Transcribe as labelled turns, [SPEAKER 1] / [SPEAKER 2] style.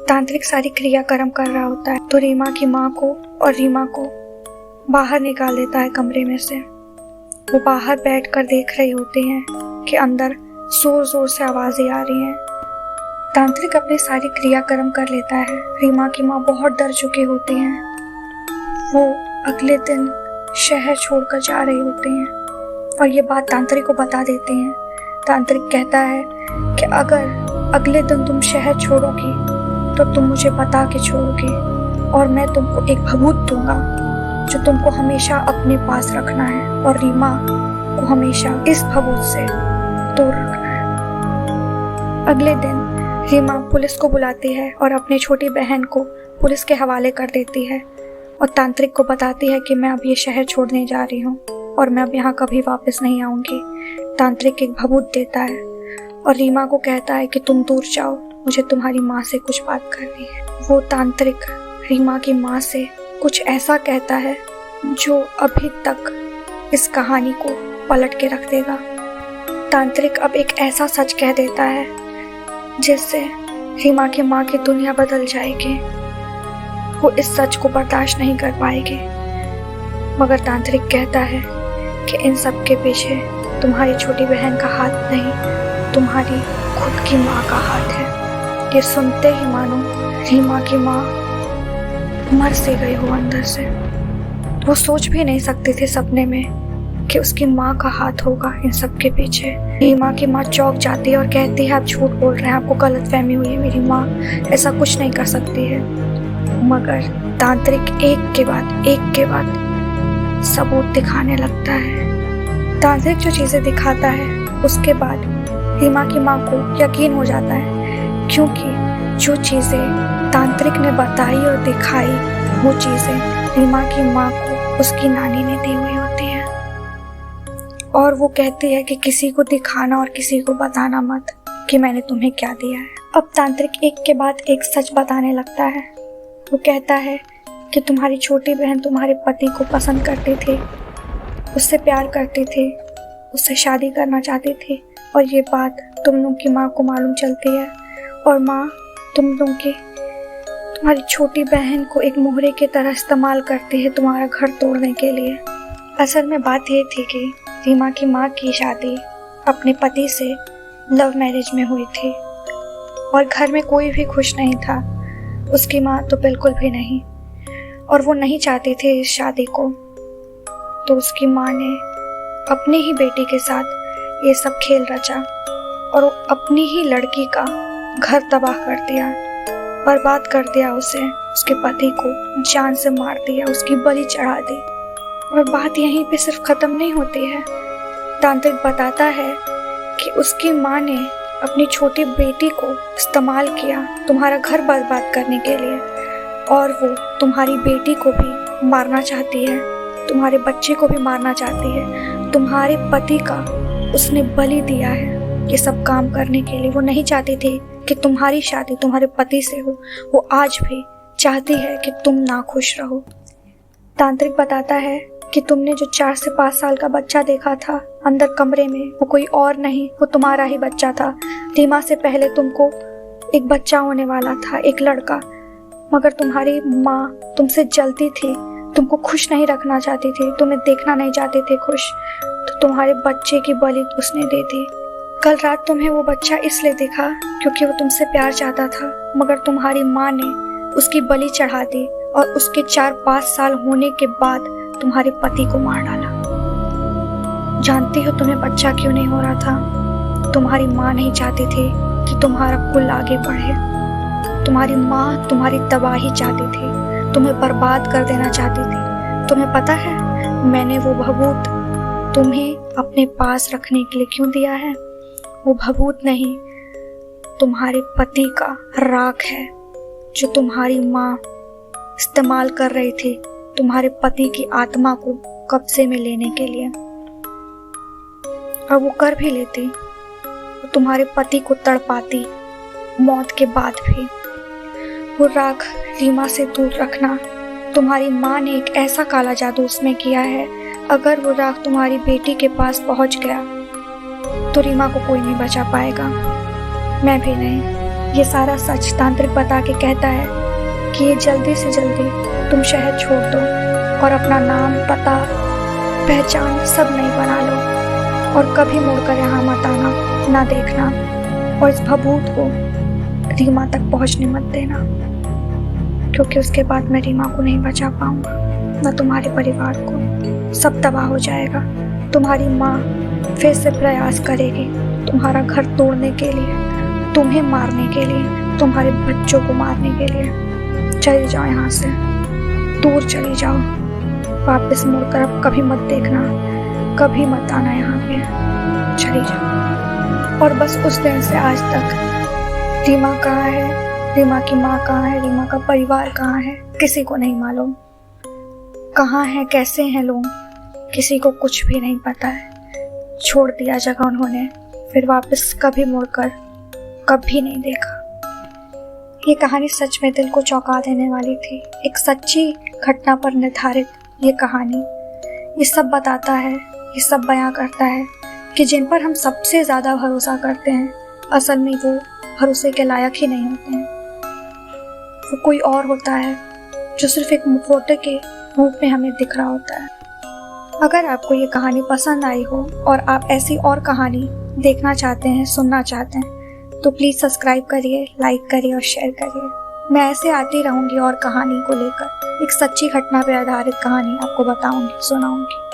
[SPEAKER 1] तांत्रिक सारी क्रियाक्रम कर रहा होता है तो रीमा की माँ को और रीमा को बाहर निकाल देता है कमरे में से। वो बाहर बैठकर देख रही होती हैं कि अंदर जोर जोर से आवाजें आ रही हैं। तांत्रिक अपनी सारी क्रियाक्रम कर लेता है। रीमा की माँ बहुत डर चुकी होती हैं। वो अगले दिन शहर छोड़कर जा रही होती हैं और ये बात तांत्रिक को बता देती हैं। तांत्रिक कहता है कि अगर अगले दिन तुम शहर छोड़ोगी तो तुम मुझे बता के छोड़ोगी और मैं तुमको एक भभूत दूंगा जो तुमको हमेशा अपने पास रखना है और रीमा को हमेशा इस भभूत से दूर रखना है। अगले दिन रीमा पुलिस को बुलाती है और अपनी छोटी बहन को पुलिस के हवाले कर देती है और तांत्रिक को बताती है कि मैं अब ये शहर छोड़ने जा रही हूँ और मैं अब यहाँ कभी वापस नहीं आऊँगी। तांत्रिक एक भभूत देता है और रीमा को कहता है कि तुम दूर जाओ, मुझे तुम्हारी माँ से कुछ बात करनी है। वो तांत्रिक रीमा की माँ से कुछ ऐसा कहता है जो अभी तक इस कहानी को पलट के रख देगा। तांत्रिक अब एक ऐसा सच कह देता है जिससे रीमा की माँ की दुनिया बदल जाएगी। वो इस सच को बर्दाश्त नहीं कर पाएगी, मगर तांत्रिक कहता है कि इन सब के पीछे तुम्हारी छोटी बहन का हाथ नहीं, तुम्हारी खुद की माँ का हाथ है। ये सुनते ही मानो रीमा की माँ मर से गई हो अंदर से। वो सोच भी नहीं सकती थी सपने में कि उसकी माँ का हाथ होगा इन सब के पीछे। रीमा की माँ चौंक जाती है और कहती है आप झूठ बोल रहे हैं, आपको गलतफहमी हुई है, मेरी माँ ऐसा कुछ नहीं कर सकती है। मगर तांत्रिक एक के बाद सबूत दिखाने लगता है। तांत्रिक जो चीजें दिखाता है उसके बाद रीमा की माँ को यकीन हो जाता है, क्योंकि जो चीजें तांत्रिक ने बताई और दिखाई वो चीजें रीमा की माँ को उसकी नानी ने दी हुई होती है। और वो कहती है कि किसी को दिखाना और किसी को बताना मत कि मैंने तुम्हें क्या दिया है। अब तांत्रिक एक के बाद एक सच बताने लगता है। वो कहता है कि तुम्हारी छोटी बहन तुम्हारे पति को पसंद करती थी, उससे प्यार करती थी, उससे शादी करना चाहती थी और ये बात तुम लोग की माँ को मालूम चलती है और माँ तुम्हारी छोटी बहन को एक मोहरे की तरह इस्तेमाल करती है तुम्हारा घर तोड़ने के लिए। असल में बात ये थी कि रीमा की माँ की शादी अपने पति से लव मैरिज में हुई थी और घर में कोई भी खुश नहीं था, उसकी माँ तो बिल्कुल भी नहीं, और वो नहीं चाहती थी इस शादी को। तो उसकी माँ ने अपनी ही बेटी के साथ ये सब खेल रचा और वो अपनी ही लड़की का घर तबाह कर दिया, बर्बाद कर दिया उसे, उसके पति को जान से मार दिया, उसकी बलि चढ़ा दी। और बात यहीं पे सिर्फ खत्म नहीं होती है। तांत्रिक बताता है कि उसकी माँ ने अपनी छोटी बेटी को इस्तेमाल किया तुम्हारा घर बर्बाद करने के लिए और वो तुम्हारी बेटी को भी मारना चाहती है, तुम्हारे बच्चे को भी मारना चाहती है। तुम्हारे पति का उसने बलि दिया है ये सब काम करने के लिए। वो नहीं चाहती थी कि तुम्हारी शादी तुम्हारे पति से हो, वो आज भी चाहती है कि तुम नाखुश रहो। तांत्रिक बताता है कि तुमने जो 4 से 5 साल का बच्चा देखा था अंदर कमरे में, वो कोई और नहीं, वो तुम्हारा ही बच्चा था। रीमा से पहले तुमको एक बच्चा होने वाला था, एक लड़का, मगर तुम्हारी माँ तुमसे जलती थी, तुमको खुश नहीं रखना चाहती थी, तुम्हें देखना नहीं चाहती थी खुश, तो तुम्हारे बच्चे की बलि उसने दे दी। कल रात तुम्हें वो बच्चा इसलिए देखा क्योंकि वो तुमसे प्यार चाहता था, मगर तुम्हारी माँ ने उसकी बलि चढ़ा दी और उसके 4-5 साल होने के बाद तुम्हारे पति को मार डाला। जानती हो तुम्हें बच्चा क्यों नहीं हो रहा था? तुम्हारी माँ नहीं चाहती थी कि तुम्हारा कुल आगे बढ़े। तुम्हारी माँ तुम्हारी तबाही चाहती थी, तुम्हें बर्बाद कर देना चाहती थी। तुम्हें पता है मैंने वो भभूत तुम्हें अपने पास रखने के लिए क्यों दिया है? वो भभूत नहीं, तुम्हारे पति का राख है जो तुम्हारी माँ इस्तेमाल कर रही थी तुम्हारे पति की आत्मा को कब्जे में लेने के लिए, और वो कर भी लेती। वो तुम्हारे पति को तड़पाती मौत के बाद भी। वो राख रीमा से दूर रखना। तुम्हारी माँ ने एक ऐसा काला जादू उसमें किया है, अगर वो राख तुम्हारी बेटी के पास पहुंच गया तो रीमा को कोई नहीं बचा पाएगा, मैं भी नहीं। ये सारा सच तांत्रिक बता के कहता है कि ये जल्दी से जल्दी तुम शहर छोड़ दो और अपना नाम, पता, पहचान सब नई बना लो और कभी मुड़कर यहाँ मत आना, ना देखना, और इस भभूत को रीमा तक पहुँचने मत देना, क्योंकि उसके बाद मैं रीमा को नहीं बचा पाऊंगा, न तुम्हारे परिवार को। सब तबाह हो जाएगा। तुम्हारी माँ फिर से प्रयास करेगी तुम्हारा घर तोड़ने के लिए, तुम्हें मारने के लिए, तुम्हारे बच्चों को मारने के लिए। चली जाओ यहाँ से, दूर चली जाओ, वापस मुड़कर अब कभी मत देखना, कभी मत आना यहाँ पे, चली जाओ। और बस उस दिन से आज तक रीमा कहाँ है, रीमा की माँ कहाँ है, रीमा का परिवार कहाँ है, किसी को नहीं मालूम। कहाँ है, कैसे हैं लोग, किसी को कुछ भी नहीं पता है। छोड़ दिया जगह उन्होंने, फिर वापस कभी मुड़कर कभी नहीं देखा। ये कहानी सच में दिल को चौंका देने वाली थी। एक सच्ची घटना पर निर्धारित ये कहानी ये सब बताता है, ये सब बयां करता है कि जिन पर हम सबसे ज़्यादा भरोसा करते हैं असल में वो भरोसे के लायक ही नहीं होते हैं। वो कोई और होता है जो सिर्फ एक मुखौटे के रूप में हमें दिख रहा होता है। अगर आपको ये कहानी पसंद आई हो और आप ऐसी और कहानी देखना चाहते हैं, सुनना चाहते हैं, तो प्लीज़ सब्सक्राइब करिए, लाइक करिए और शेयर करिए। मैं ऐसे आती रहूँगी और कहानी को लेकर एक सच्ची घटना पर आधारित कहानी आपको बताऊँगी, सुनाऊँगी।